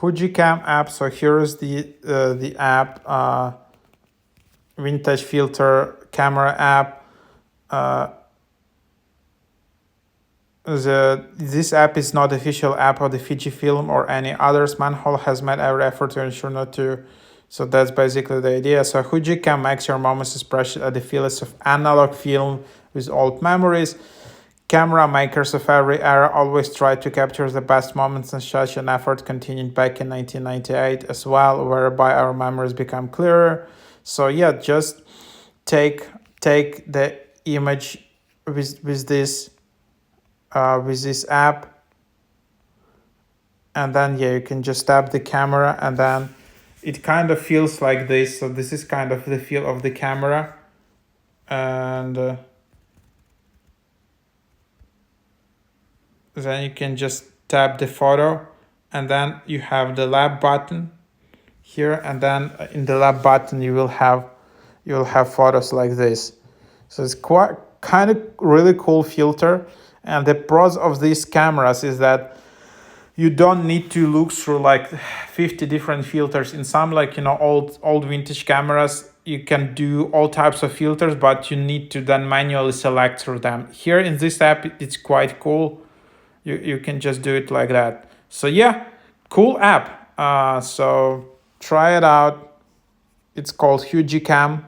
Huji Cam app. So here is the app, vintage filter camera app. This app is not official app of the Fujifilm or any others. Manhole has made every effort to ensure not to. So that's basically the idea. So Huji Cam makes your moments as precious as the feelings of analog film with old memories. Camera makers of every era always try to capture the best moments, and such an effort continued back in 1998 as well, whereby our memories become clearer. So yeah, just take the image with this app, and then yeah, you can just tap the camera, and then it kind of feels like this. So this is kind of the feel of the camera, and then you can just tap the photo, and then you have the lab button here, and then in the lab button you will have photos like this. So it's quite kind of really cool filter. And the pros of these cameras is that you don't need to look through like 50 different filters. In some, like, old vintage cameras, you can do all types of filters, but you need to then manually select through them. Here in this app, it's quite cool. You can just do it like that. So yeah, cool app. So try it out. It's called Huji Cam.